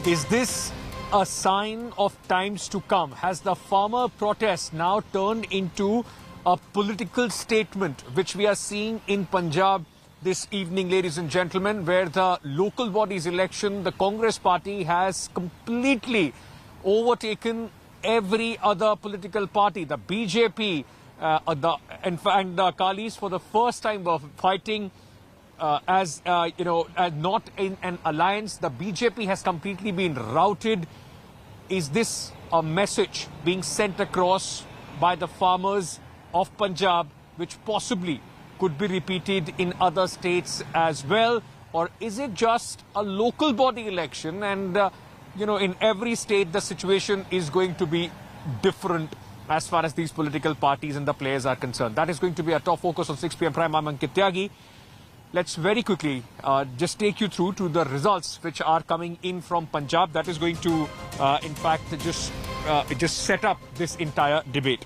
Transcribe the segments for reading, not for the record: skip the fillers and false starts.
Is this a sign of times to come? Has the farmer protest now turned into a political statement, which we are seeing in Punjab this evening, ladies and gentlemen, where the local bodies election, the Congress party has completely overtaken every other political party. The BJP and the Akalis for the first time were fighting as not in an alliance. The BJP has completely been routed. Is this a message being sent across by the farmers of Punjab, which possibly could be repeated in other states as well? Or is it just a local body election and, in every state the situation is going to be different as far as these political parties and the players are concerned? That is going to be our top focus on 6 p.m. Prime. I'm Ankit Tyagi. Let's very quickly just take you through to the results which are coming in from Punjab. That is going to, in fact, just set up this entire debate.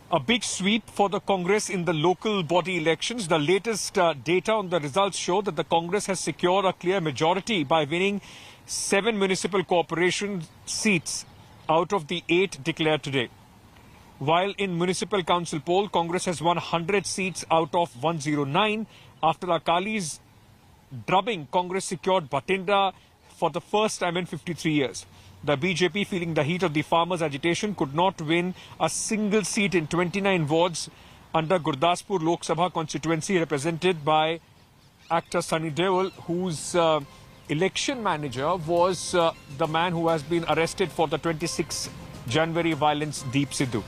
A big sweep for the Congress in the local body elections. The latest data on the results show that the Congress has secured a clear majority by winning 7 municipal corporation seats out of the 8 declared today. While in municipal council poll, Congress has won 100 seats out of 109. After Akali's drubbing, Congress secured Bathinda for the first time in 53 years. The BJP, feeling the heat of the farmers' agitation, could not win a single seat in 29 wards under Gurdaspur Lok Sabha constituency, represented by actor Sunny Deol, whose election manager was the man who has been arrested for the 26 January violence, Deep Sidhu.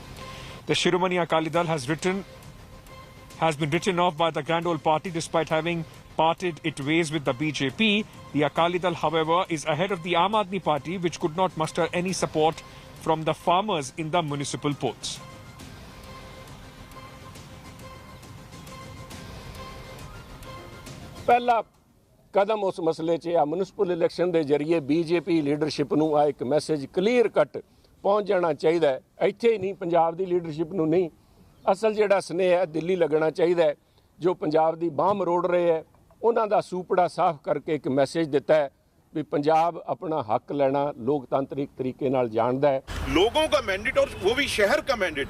The Shiromani Akali Dal has been written off by the Grand Old Party despite having parted its ways with the BJP. The Akali Dal, however, is ahead of the Aam Aadmi Party, which could not muster any support from the farmers in the municipal polls. पहला कदम उस मसले 'ਚ ਆ municipal election ਦੇ ਜ਼ਰੀਏ BJP leadership ਨੂੰ ਆ ਇੱਕ ਮੈਸੇਜ ਕਲੀਅਰ ਕੱਟ ਪਹੁੰਚ ਜਾਣਾ ਚਾਹੀਦਾ ਹੈ। ਇੱਥੇ ਹੀ ਨਹੀਂ, ਪੰਜਾਬ ਦੀ ਲੀਡਰਸ਼ਿਪ ਨੂੰ ਨਹੀਂ, ਅਸਲ ਜਿਹੜਾ ਸਨੇਹ ਹੈ ਦਿੱਲੀ ਲੱਗਣਾ ਚਾਹੀਦਾ ਹੈ। ਜੋ ਪੰਜਾਬ ਦੀ ਬਾਹ ਮਰੋੜ ਰਹੇ ਹੈ ਉਹਨਾਂ ਦਾ ਸੂਪੜਾ ਸਾਫ਼ ਕਰਕੇ ਇੱਕ ਮੈਸੇਜ ਦਿੱਤਾ ਹੈ ਵੀ ਪੰਜਾਬ अपना हक लेना लोकतांत्रिक तरीके नाल जानता है। लोगों का मैंडेट और वो भी शहर का मैंडेट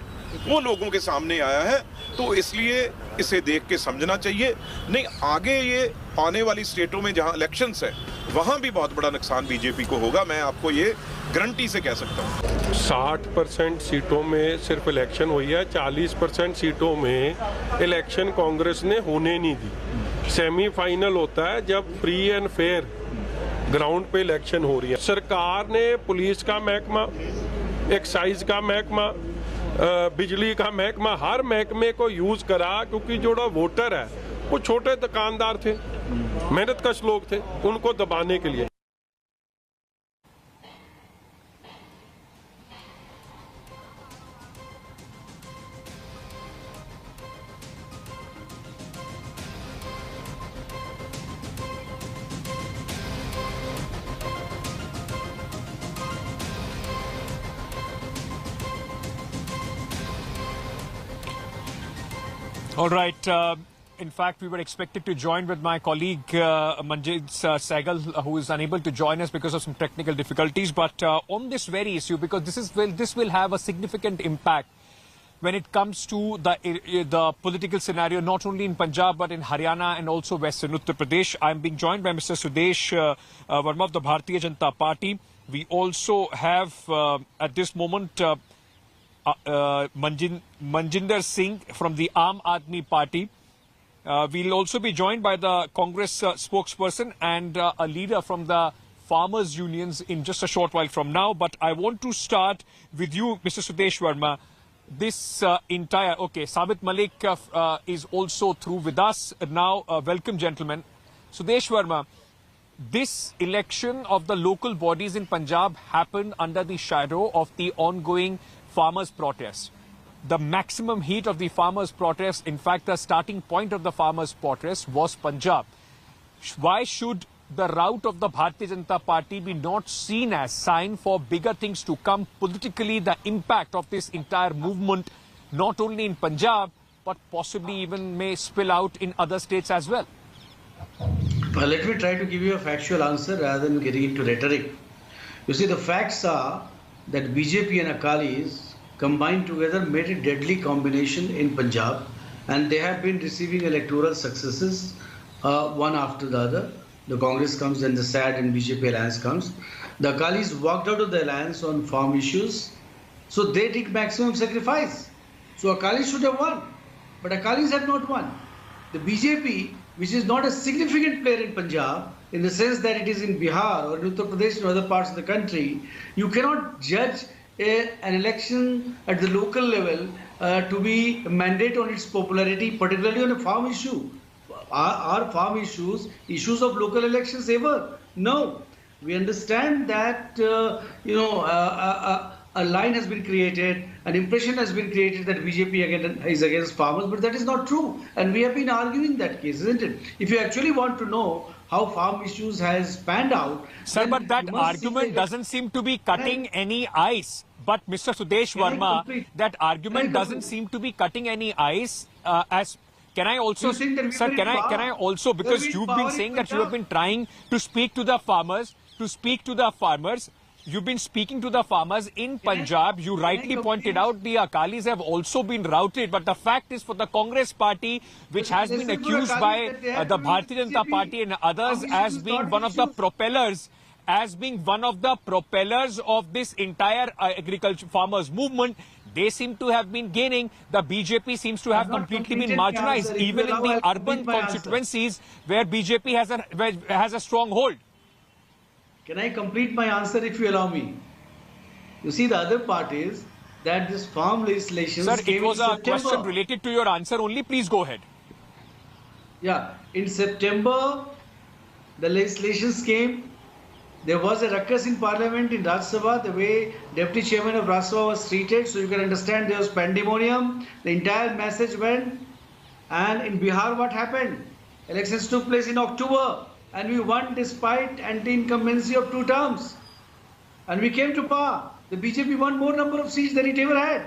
वो लोगों के सामने आया है, तो इसलिए इसे देख के समझना चाहिए। नहीं, आगे ये आने वाली स्टेटों में जहां इलेक्शंस है वहां भी बहुत बड़ा नुकसान बीजेपी को होगा, मैं आपको ये गारंटी से कह सकता हूँ। 60% सीटों में सिर्फ इलेक्शन हुई है, 40% सीटों में इलेक्शन कांग्रेस ने होने नहीं दी। सेमीफाइनल होता है जब फ्री एंड फेयर ग्राउंड पे इलेक्शन हो रही है। सरकार ने पुलिस का महकमा, एक्साइज का महकमा, बिजली का महकमा, हर महकमे को यूज करा, क्योंकि जो वोटर है वो छोटे दुकानदार थे, मेहनतकश लोग थे, उनको दबाने के लिए। All right. In fact, we were expected to join with my colleague Manjit Sehgal, who is unable to join us because of some technical difficulties. But on this very issue, because this will have a significant impact when it comes to the political scenario, not only in Punjab but in Haryana and also Western Uttar Pradesh. I am being joined by Mr. Sudesh Verma of the Bharatiya Janata Party. We also have at this moment Manjinder Singh from the Aam Aadmi Party. We'll also be joined by the Congress spokesperson and a leader from the farmers' unions in just a short while from now. But I want to start with you, Mr. Sudesh Verma. This Sabit Malik is also through with us now. Welcome, gentlemen. Sudesh Verma, this election of the local bodies in Punjab happened under the shadow of the ongoing farmers' protest. The maximum heat of the farmers' protest, in fact, the starting point of the farmers' protest was Punjab. Why should the rout of the Bharatiya Janata Party be not seen as sign for bigger things to come politically? The impact of this entire movement, not only in Punjab, but possibly even may spill out in other states as well. Let me try to give you a factual answer rather than getting into rhetoric. You see, the facts are that BJP and Akalis combined together made a deadly combination in Punjab, and they have been receiving electoral successes one after the other. The Congress comes, then the SAD and BJP alliance comes. The Akalis walked out of the alliance on farm issues, so they did maximum sacrifice. So Akalis should have won, but Akalis have not won. The BJP, which is not a significant player in Punjab, in the sense that it is in Bihar or in Uttar Pradesh or other parts of the country, you cannot judge an election at the local level to be a mandate on its popularity, particularly on a farm issue. Are farm issues of local elections ever? No. We understand that, a line has been created, an impression has been created that BJP is against farmers, but that is not true. And we have been arguing that case, isn't it? If you actually want to know how farm issues has panned out... Sir, but that argument doesn't seem to be cutting any ice. But Mr. Sudesh Verma, that argument doesn't seem to be cutting any ice Can I also, sir, can I also, because you've been saying that you have been trying to speak to the farmers, you've been speaking to the farmers in Punjab. You rightly pointed out the Akalis have also been routed. But the fact is, for the Congress party, which has been accused by the Bharatiya Janata Party and others as being one of the propellers, of this entire agriculture farmers movement, they seem to have been gaining. The BJP seems to have completely been marginalized, even in the urban constituencies where BJP has a strong hold. Can I complete my answer if you allow me? You see, the other part is that this farm legislation... Sir, it was a question related to your answer only. Please go ahead. Yeah, in September, the legislations came. There was a ruckus in Parliament in Rajya Sabha, the way Deputy Chairman of Rajya Sabha was treated. So you can understand there was pandemonium. The entire message went. And in Bihar, what happened? Elections took place in October. And we won despite anti-incumbency of 2 terms. And we came to power. The BJP won more number of seats than it ever had.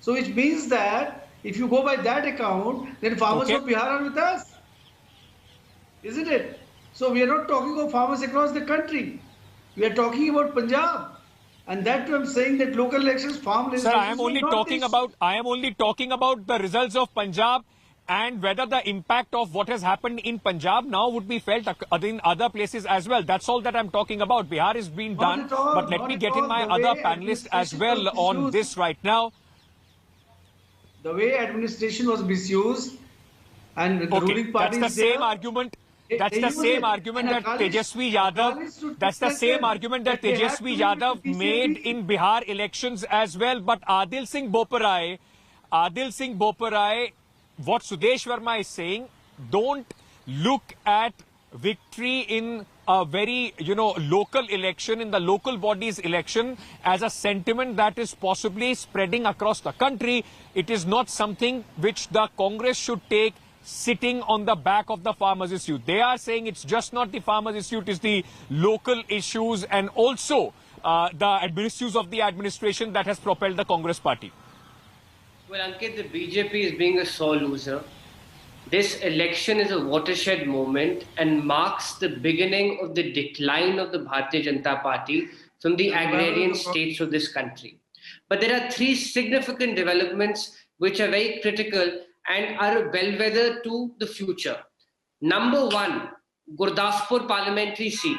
So which means that if you go by that account, then farmers of Bihar are with us. Isn't it? So we are not talking of farmers across the country. We are talking about Punjab. And that I'm saying that local elections, farm elections... Sir, I am only talking about the results of Punjab, and whether the impact of what has happened in Punjab now would be felt in other places as well. That's all that I'm talking about. Bihar is being done. But let me get in my other panelists as well on this right now. The way administration was misused and the ruling party... That's the same argument. That's the same argument that Tejasvi Yadav. That's the same argument that Tejasvi Yadav made in Bihar elections as well. But Adil Singh Boparai, what Sudesh Verma is saying, don't look at victory in a very, local election, in the local bodies election, as a sentiment that is possibly spreading across the country. It is not something which the Congress should take sitting on the back of the farmers' issue. They are saying it's just not the farmers' issue, it is the local issues and also the issues of the administration that has propelled the Congress party. Well, Ankit, the BJP is being a sore loser. This election is a watershed moment and marks the beginning of the decline of the Bharatiya Janata Party from the agrarian states of this country. But there are 3 significant developments which are very critical and are a bellwether to the future. Number 1, Gurdaspur parliamentary seat.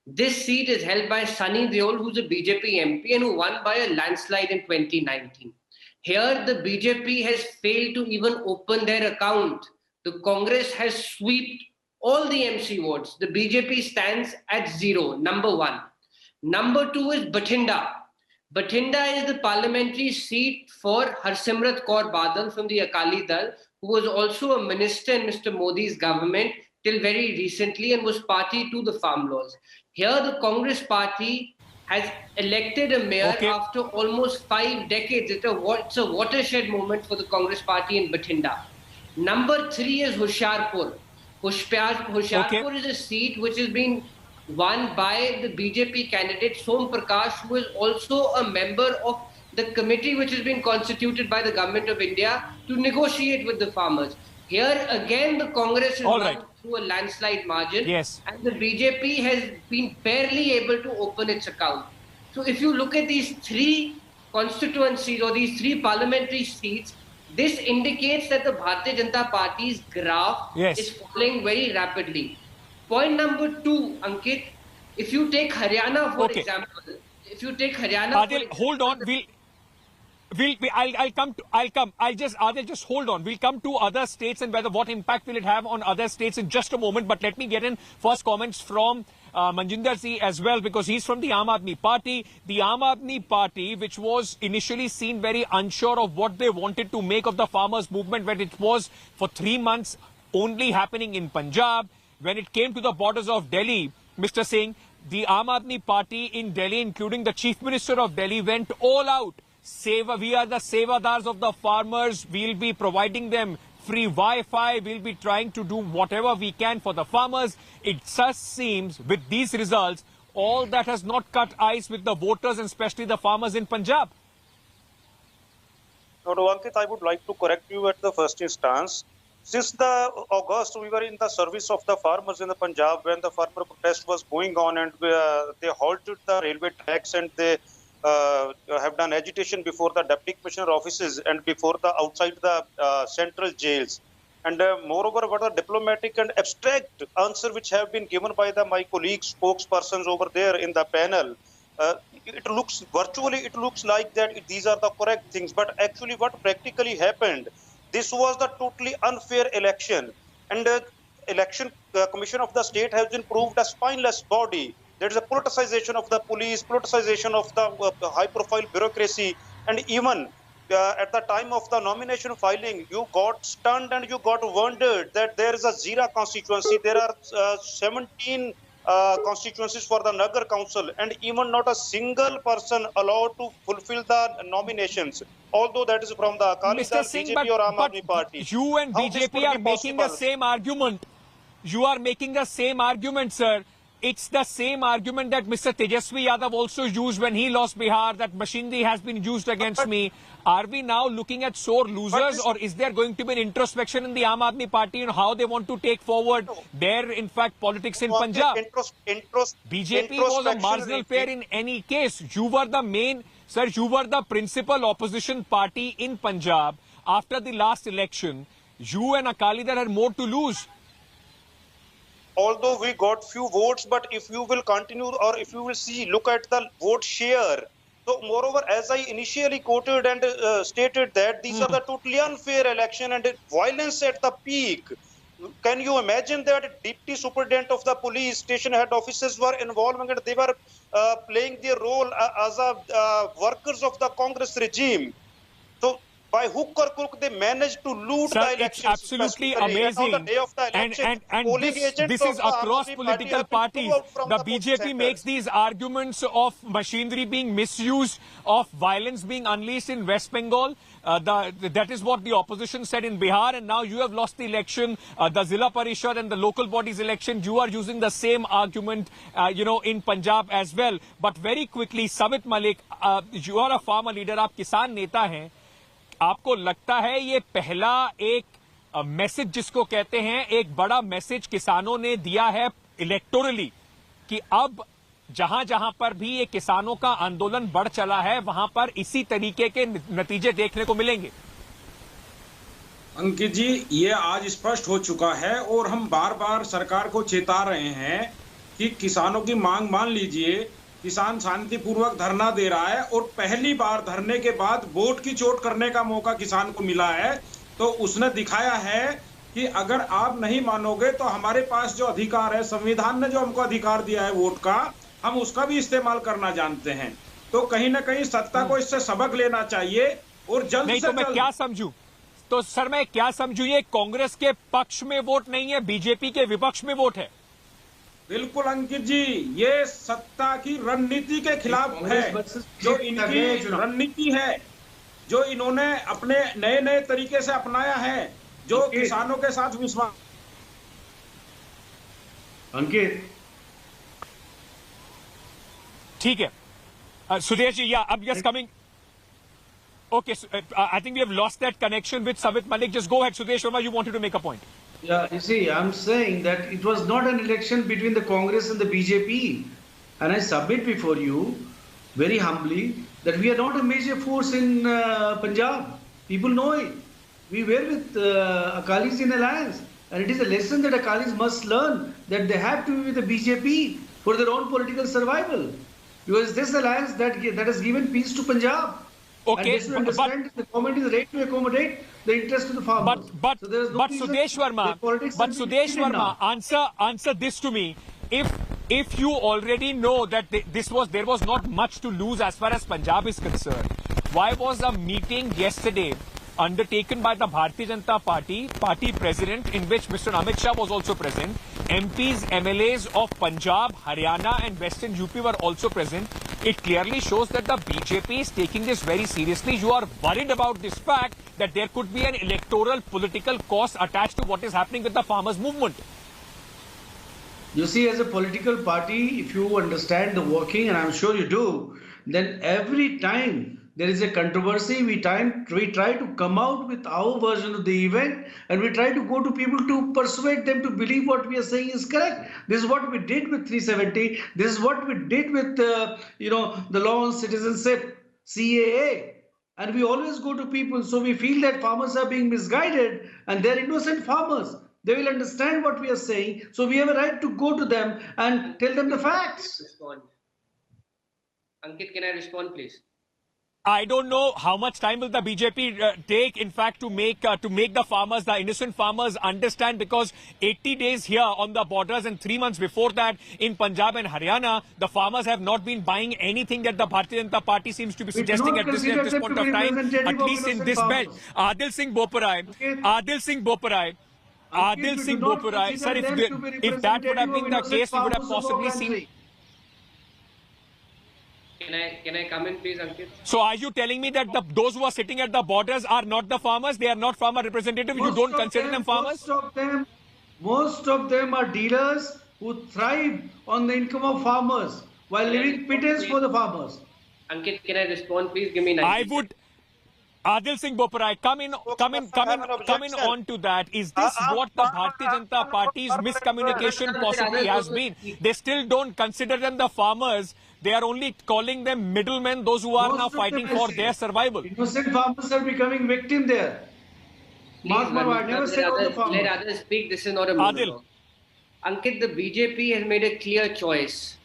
This seat is held by Sunny Deol, who's a BJP MP and who won by a landslide in 2019. Here, the BJP has failed to even open their account. The Congress has swept all the MC votes. The BJP stands at 0, number 1. Number 2 is Bathinda. Bathinda is the parliamentary seat for Harsimrat Kaur Badal from the Akali Dal, who was also a minister in Mr. Modi's government till very recently and was party to the farm laws. Here, the Congress party has elected a mayor after almost 5 decades. It's a watershed moment for the Congress party in Bathinda. Number 3 is Hoshiarpur. Hoshiarpur is a seat which has been won by the BJP candidate Som Prakash, who is also a member of the committee which has been constituted by the Government of India to negotiate with the farmers. Here again, the Congress has won to a landslide margin. Yes. And the BJP has been barely able to open its account. So if you look at these three constituencies or these three parliamentary seats, this indicates that the Bharatiya Janata Party's graph Yes. is falling very rapidly. Point number two, Ankit, if you take Haryana for Okay. example, if you take Haryana, Adil, hold on. Adil, just hold on. We'll come to other states and what impact will it have on other states in just a moment. But let me get in first comments from Manjinder Ji as well, because he's from the Aam Aadmi Party. The Aam Aadmi Party, which was initially seen very unsure of what they wanted to make of the farmers' movement, when it was for 3 months only happening in Punjab. When it came to the borders of Delhi, Mr. Singh, the Aam Aadmi Party in Delhi, including the Chief Minister of Delhi, went all out. We are the sevadars of the farmers. We'll be providing them free Wi-Fi. We'll be trying to do whatever we can for the farmers. It just seems with these results, all that has not cut ice with the voters and especially the farmers in Punjab. No, Ankit, I would like to correct you at the first instance. Since the August, we were in the service of the farmers in the Punjab when the farmer protest was going on, and they halted the railway tracks, and they have done agitation before the deputy commissioner offices and before the outside the central jails. And moreover, what a diplomatic and abstract answer which have been given by my colleagues, spokespersons over there in the panel. It looks like that these are the correct things, but actually what practically happened, this was the totally unfair election, and election commission of the state has been proved a spineless body. There is a politicization of the police, politicization of the high-profile bureaucracy, and even at the time of the nomination filing, you got stunned and you got wondered that there is a Zira constituency. There are 17 constituencies for the Nagar Council, and even not a single person allowed to fulfill the nominations, although that is from the Akali Dal, BJP or Aam Aadmi Party. You and BJP are making the same argument. You are making the same argument, sir. It's the same argument that Mr. Tejasvi Yadav also used when he lost Bihar, that machinery has been used against me. Are we now looking at sore losers, or is there going to be an introspection in the Aam Aadmi Party and how they want to take forward their, in fact, politics in Punjab? BJP was a marginal player in any case. You were the main, sir, you were the principal opposition party in Punjab after the last election. You and Akali Dal had more to lose. Although we got few votes, but if you will continue or if you will look at the vote share. So moreover, as I initially quoted and stated that these are the totally unfair election and violence at the peak. Can you imagine that deputy superintendent of the police station head officers were involved and they were playing their role as workers of the Congress regime? So by hook or crook, they managed to loot the elections. It's absolutely amazing. On the day of the election, and this is across political parties. The BJP makes these arguments of machinery being misused, of violence being unleashed in West Bengal. That is what the opposition said in Bihar, and now you have lost the election, the Zilla Parishad and the local bodies election. You are using the same argument, in Punjab as well. But very quickly, Savit Malik, you are a farmer leader, आप किसान नेता हैं. आपको लगता है ये पहला एक मैसेज जिसको कहते हैं, एक बड़ा मैसेज किसानों ने दिया है इलेक्टोरली, कि अब जहां जहां पर भी ये किसानों का आंदोलन बढ़ चला है, वहां पर इसी तरीके के नतीजे देखने को मिलेंगे? अंकित जी, ये आज स्पष्ट हो चुका है और हम बार बार सरकार को चेता रहे हैं कि किसानों की मांग मान लीजिए. किसान शांतिपूर्वक धरना दे रहा है और पहली बार धरने के बाद वोट की चोट करने का मौका किसान को मिला है. तो उसने दिखाया है कि अगर आप नहीं मानोगे तो हमारे पास जो अधिकार है, संविधान ने जो हमको अधिकार दिया है वोट का, हम उसका भी इस्तेमाल करना जानते हैं. तो कहीं ना कहीं सत्ता को इससे सबक लेना चाहिए और जल्द से जल्द. मैं क्या समझूं? तो सर मैं क्या समझूं, ये कांग्रेस के पक्ष में वोट नहीं है, बीजेपी के विपक्ष में वोट है? बिल्कुल अंकित जी, ये सत्ता की रणनीति के खिलाफ है. जो इनकी रणनीति है, जो इन्होंने अपने नए नए तरीके से अपनाया है, जो किसानों के साथ विश्वास. अंकित ठीक है. सुदेश जी, या अब yes coming. Okay, so, I think we have lost that connection with Savit Malik. Just go ahead, Sudesh Verma, you wanted to make a point. Yeah, you see, I'm saying that it was not an election between the Congress and the BJP. And I submit before you, very humbly, that we are not a major force in Punjab. People know it. We were with Akalis in alliance. And it is a lesson that Akalis must learn, that they have to be with the BJP for their own political survival. Because this alliance that has given peace to Punjab. Okay, and they should understand the government is ready to accommodate the interest of the farmers. But so there is no Sudesh Verma, answer this to me. If you already know that there was not much to lose as far as Punjab is concerned, why was a meeting yesterday undertaken by the Bharatiya Janata party president, in which Mr. Amit Shah was also present, MPs, MLAs of Punjab, Haryana and Western UP were also present? It clearly shows that the BJP is taking this very seriously. You are worried about this fact that there could be an electoral political cost attached to what is happening with the farmers' movement. You see, as a political party, if you understand the working, and I'm sure you do, then every time there is a controversy, we try to come out with our version of the event, and we try to go to people to persuade them to believe what we are saying is correct. This is what we did with 370. This is what we did with the law on citizenship, CAA. And we always go to people, so we feel that farmers are being misguided, and they're innocent farmers. They will understand what we are saying. So we have a right to go to them and tell them the facts. Ankit, can I respond, please? I don't know how much time will the BJP take, in fact, to make the farmers, the innocent farmers, understand, because 80 days here on the borders and 3 months before that in Punjab and Haryana, the farmers have not been buying anything that the Bharatiya Janata Party seems to be suggesting at this point of time, at least in this belt. Adil Singh Boparai, sir, if that would have been the case, we would have possibly seen. Can I come in, please, Ankit? So are you telling me that those who are sitting at the borders are not the farmers? They are not farmer representatives? You don't consider them farmers? Most of them are dealers who thrive on the income of farmers while leaving pittance for the farmers. Ankit, can I respond, please? Give me 90 I would. Adil Singh Boparai, come in on to that. Is this what the Bharatiya Janata Party's miscommunication possibly has been? They still don't consider them the farmers. They are only calling them middlemen, those who are now fighting for their survival. Innocent farmers are becoming victim there. Please, I never said all the farmers. Let others speak. This is not a monologue. Ankit, the BJP has made a clear choice.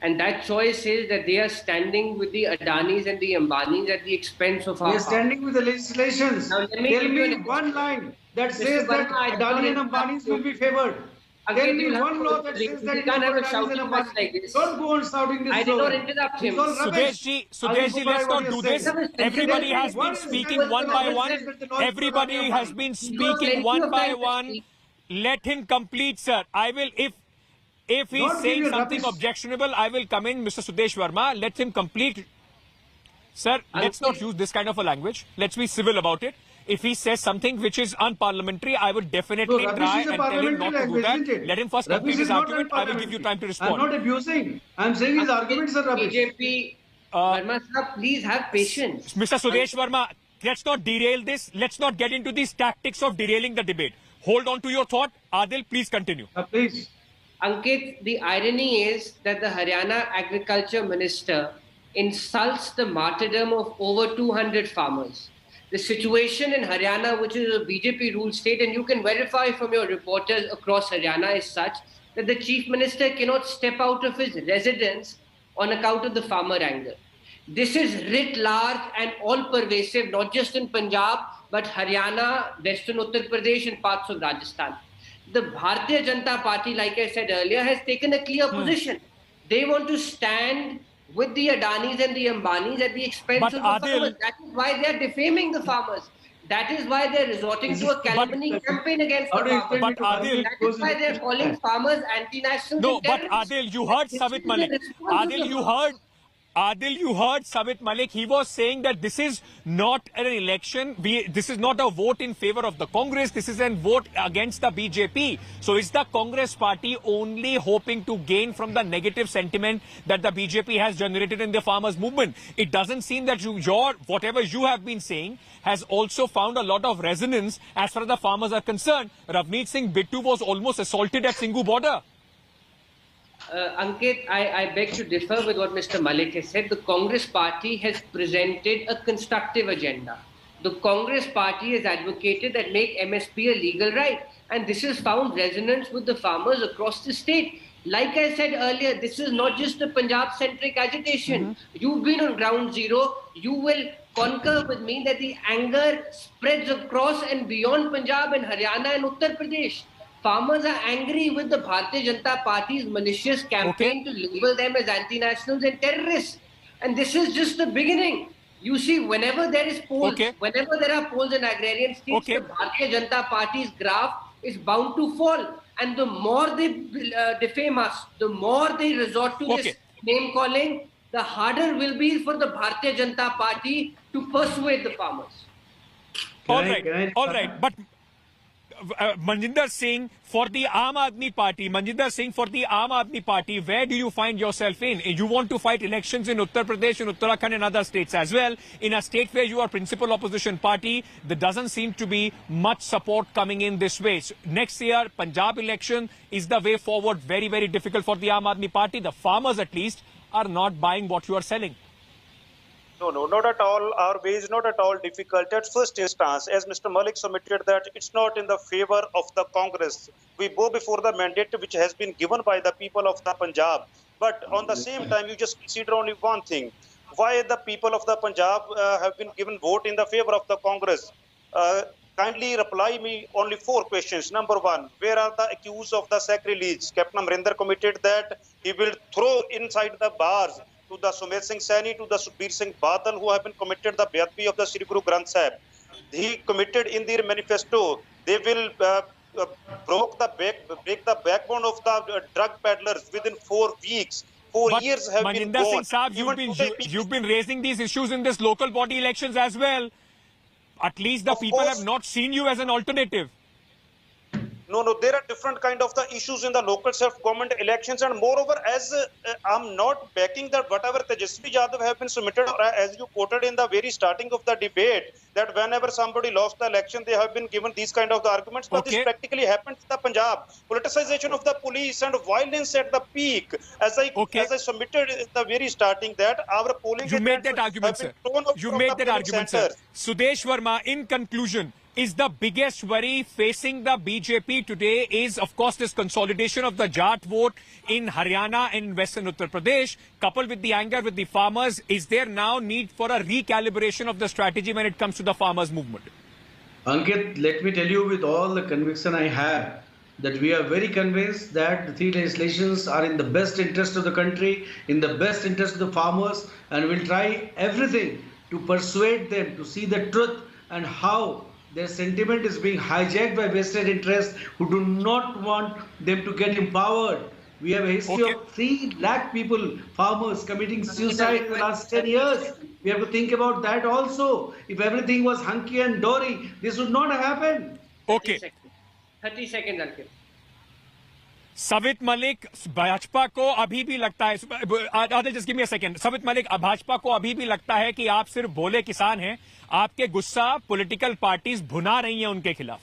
And that choice is that they are standing with the Adanis and the Ambanis at the expense of our. They are standing with the legislations. Now, tell me one line that says that Adani and Ambanis will be favored. Tell me one law that says that you can't have a shouting match like this. Don't go on shouting this. I did not interrupt him. Sudeshji, let's not do this. Everybody has been speaking one by one. Everybody has been speaking one by one. Let him complete, sir. I will, if he's saying something objectionable, I will come in, Mr. Sudesh Verma. Let him complete. Sir, let's not use this kind of a language. Let's be civil about it. If he says something which is unparliamentary, I would definitely try and tell him not to do that. Let him first complete his argument. I will give you time to respond. I'm not abusing. I'm saying his arguments are rubbish. BJP, Verma sir, please have patience. Mr. Sudesh Verma, let's not derail this. Let's not get into these tactics of derailing the debate. Hold on to your thought. Adil, please continue. Please. Ankit, the irony is that the Haryana Agriculture Minister insults the martyrdom of over 200 farmers. The situation in Haryana, which is a BJP-ruled state, and you can verify from your reporters across Haryana, is such that the Chief Minister cannot step out of his residence on account of the farmer anger. This is writ large and all-pervasive, not just in Punjab, but Haryana, Western Uttar Pradesh and parts of Rajasthan. The Bharatiya Janata Party, like I said earlier, has taken a clear position. They want to stand with the Adanis and the Ambanis at the expense of the farmers. That is why they are defaming the farmers. That is why they are resorting to a calumny campaign against the farmers. But Adil, that is why they are calling farmers anti-national. No, but Adil, you heard Savit Malik. Adil, Adil, you heard Savit Malik. He was saying that this is not an election. This is not a vote in favor of the Congress. This is a vote against the BJP. So is the Congress party only hoping to gain from the negative sentiment that the BJP has generated in the farmers' movement? It doesn't seem that whatever you have been saying has also found a lot of resonance as far as the farmers are concerned. Ravneet Singh Bittu was almost assaulted at Singhu border. Ankit, I beg to differ with what Mr. Malik has said. The Congress party has presented a constructive agenda. The Congress party has advocated that make MSP a legal right. And this has found resonance with the farmers across the state. Like I said earlier, this is not just a Punjab-centric agitation. You've been on ground zero. You will concur with me that the anger spreads across and beyond Punjab and Haryana and Uttar Pradesh. Farmers are angry with the Bharatiya Janata Party's malicious campaign to label them as anti-nationals and terrorists. And this is just the beginning. You see, whenever there is polls, whenever there are polls in agrarian states, the Bharatiya Janata Party's graph is bound to fall. And the more they defame us, the more they resort to this name calling, the harder will be for the Bharatiya Janata Party to persuade the farmers. All right. But Manjinder Singh for the Aam Aadmi Party, where do you find yourself in? You want to fight elections in Uttar Pradesh, in Uttarakhand and other states as well. In a state where you are principal opposition party, there doesn't seem to be much support coming in this way. So next year, Punjab election is the way forward. Very, very difficult for the Aam Aadmi Party. The farmers at least are not buying what you are selling. No, not at all. Our way is not at all difficult. At first instance, as Mr. Malik submitted that it's not in the favor of the Congress. We go before the mandate which has been given by the people of the Punjab. But on the same time, you just consider only one thing. Why the people of the Punjab have been given vote in the favor of the Congress? Kindly reply me only 4 questions. Number 1, where are the accused of the sacrilege? Captain Amrinder committed that he will throw inside the bars to the Sumit Singh Saini, to the Sukhbir Singh Badal, who have been committed the Beadbi of the Sri Guru Granth Sahib. He committed in their manifesto, they will break the backbone of the drug peddlers within 4 weeks. 4 years have been gone. Singh Saab, you've been raising these issues in this local body elections as well. At least the people have not seen you as an alternative. No, there are different kind of the issues in the local self-government elections, and moreover, as I'm not backing that whatever Tejasvi Yadav have been submitted, or as you quoted in the very starting of the debate, that whenever somebody lost the election, they have been given these kind of the arguments, but this practically happened in the Punjab. Politicization of the police and violence at the peak. As I submitted in the very starting that our polling... You made that argument, sir. You made that argument, sir. Sudesh Verma, in conclusion, is the biggest worry facing the BJP today is, of course, this consolidation of the Jat vote in Haryana and Western Uttar Pradesh, coupled with the anger with the farmers. Is there now need for a recalibration of the strategy when it comes to the farmers' movement? Ankit, let me tell you with all the conviction I have that we are very convinced that the 3 legislations are in the best interest of the country, in the best interest of the farmers, and we'll try everything to persuade them to see the truth and how their sentiment is being hijacked by vested interests who do not want them to get empowered. We have a history of 3 lakh people, farmers, committing suicide in the last 10 years. We have to think about that also. If everything was hunky and dory, this would not have happened. 30 seconds, Ankit. Savit Malik, Bhajpa को अभी भी लगता है, just give me a second. Savit Malik, Bhajpa को अभी भी लगता है कि आप सिर्फ भोले किसान हैं, आपके गुस्सा पॉलिटिकल पार्टीज भुना रही हैं उनके खिलाफ.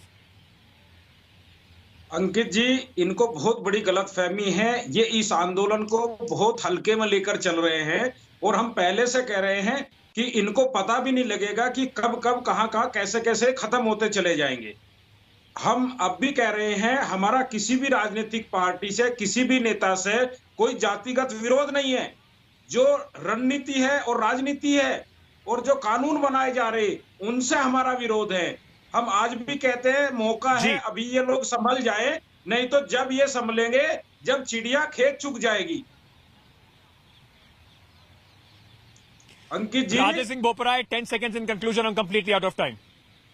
अंकित जी, इनको बहुत बड़ी गलतफहमी है. ये इस आंदोलन को बहुत हल्के में लेकर चल रहे हैं और हम पहले से कह रहे हैं कि इनको पता भी नहीं लगेगा कि कब कहां कैसे खत्म होते चले जाएंगे. हम अब भी कह रहे हैं, हमारा किसी भी राजनीतिक पार्टी से, किसी भी नेता से कोई जातिगत विरोध नहीं है. जो रणनीति है और राजनीति है और जो कानून बनाए जा रहे, उनसे हमारा विरोध है. हम आज भी कहते हैं मौका है, अभी ये लोग संभल जाए, नहीं तो जब ये संभलेंगे, जब चिड़िया खेत चुग जाएगी. अंकित जी, Rajesh Singh Boparai, 10 seconds in conclusion. I'm completely out of time.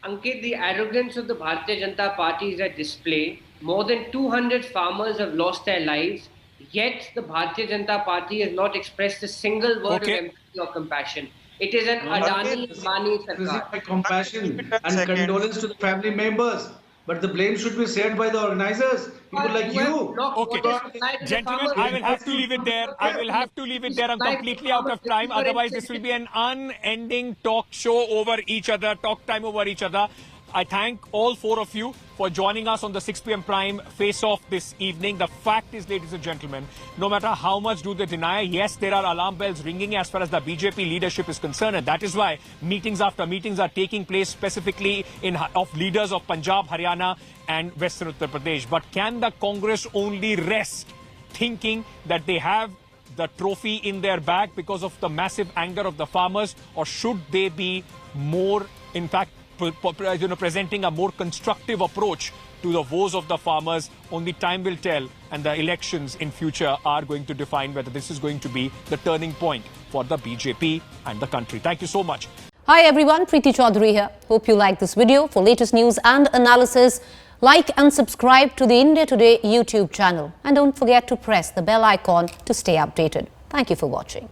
Ankit, the arrogance of the Bharatiya Janata Party is at display. More than 200 farmers have lost their lives. Yet the Bharatiya Janata Party has not expressed a single word of empathy or compassion. It is an Adani Ambani Sarkar. By compassion and condolence to the family members. But the blame should be shared by the organizers. People like you. Okay, gentlemen, I will have to leave it there. I will have to leave it there. I'm completely out of time. Otherwise, this will be an unending talk show over each other, talk time over each other. I thank all four of you for joining us on the 6 p.m. Prime Face-Off this evening. The fact is, ladies and gentlemen, no matter how much do they deny, yes, there are alarm bells ringing as far as the BJP leadership is concerned. And that is why meetings after meetings are taking place specifically of leaders of Punjab, Haryana and Western Uttar Pradesh. But can the Congress only rest thinking that they have the trophy in their bag because of the massive anger of the farmers? Or should they be more, in fact, presenting a more constructive approach to the woes of the farmers? Only time will tell, and the elections in future are going to define whether this is going to be the turning point for the BJP and the country. Thank you so much. Hi everyone, Preeti Chaudhary here. Hope you like this video. For latest news and analysis, like and subscribe to the India Today YouTube channel. And don't forget to press the bell icon to stay updated. Thank you for watching.